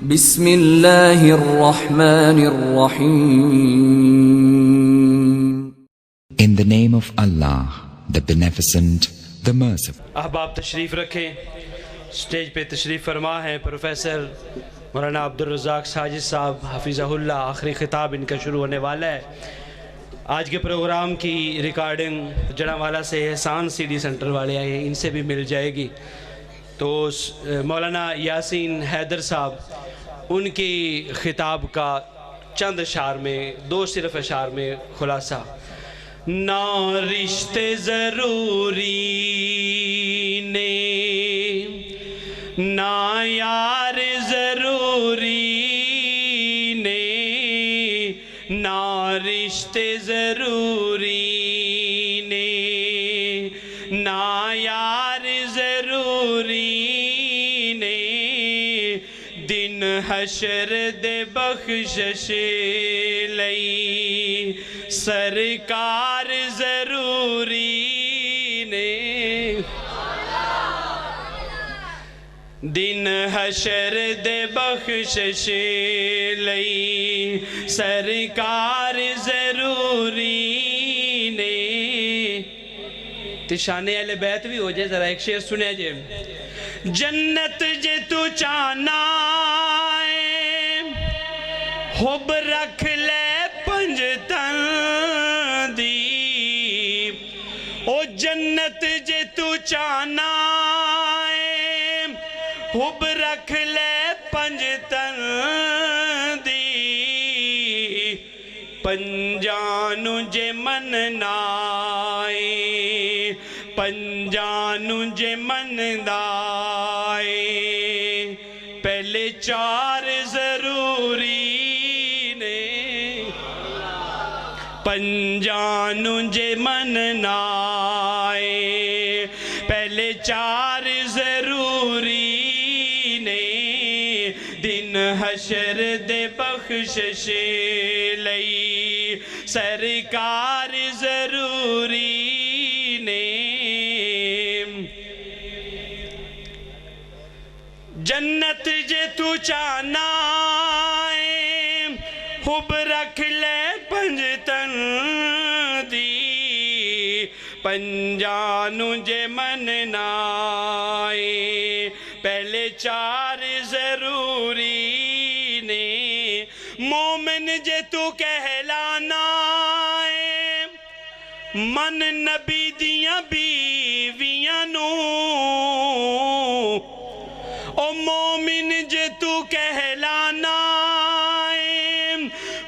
بسم اللہ الرحمن الرحیم. In the name of Allah, the Beneficent, the Merciful. احباب تشریف رکھیں. سٹیج پہ تشریف فرما ہے پروفیسر مولانا عبدالرزاق ساجد صاحب حفظہ اللہ. آخری خطاب ان کا شروع ہونے والا ہے. آج کے پروگرام کی ریکارڈنگ جڑاوالا سے احسان سی ڈی سینٹر والے آئے ہیں, ان سے بھی مل جائے گی. تو مولانا یاسین حیدر صاحب ان کی خطاب کا چند اشعار میں, دو صرف اشعار میں خلاصہ. نہ رشتے ضروری نے نہ یار ضروری نے, نہ رشتے ضروری نے نہ یار ضروری نے, دن حشر دے بخشش لئی سرکار ضروری نے, دن حشر دے بخشش لئی سرکار ضروری نے. تشانے اہل بیت بھی ہو جائے, ذرا ایک شعر سنے جے. جنت جے تو چاہنا حب رکھ لے پنجتن دی, او جنت جے تو چاہنا حب رکھ لے پنجتن دی, پنجانو جے مننا پنجانو جے مندائے, پہلے چار ضروری نے, پنجانو جے منائے, پہلے چار ضروری نے, دن حشر دے بخشش لئی سرکار ضروری نے. جنت جے تو چاہنا حب رکھ لے پنجتن دی, پنجانو جے مننا پہلے چار ضروری نے, مومن جے تو کہلانا من نبی دیاں بیویاں نو, او مومن جے تو کہلانا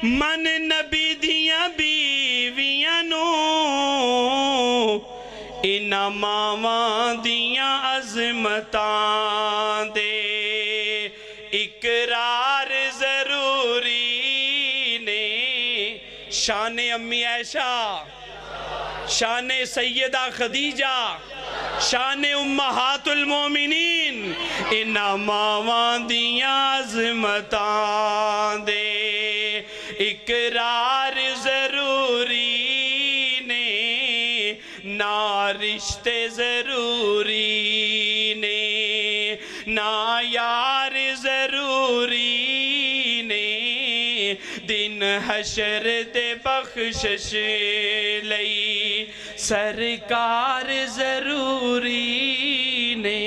من نبی دیاں بیویاں نو, انہاں ماواں دیاں عظمتاں دے اقرار ضروری نے. شان امی عائشہ, شان سیدہ خدیجہ, شان امہات المومنین, انہاں ماواں دیاں عظمتاں دے اقرار ضروری نے, نہ رشتے ضروری نے نہ یار ضروری نے, دن حشر دے بخشش لئی سرکار ضروری نے.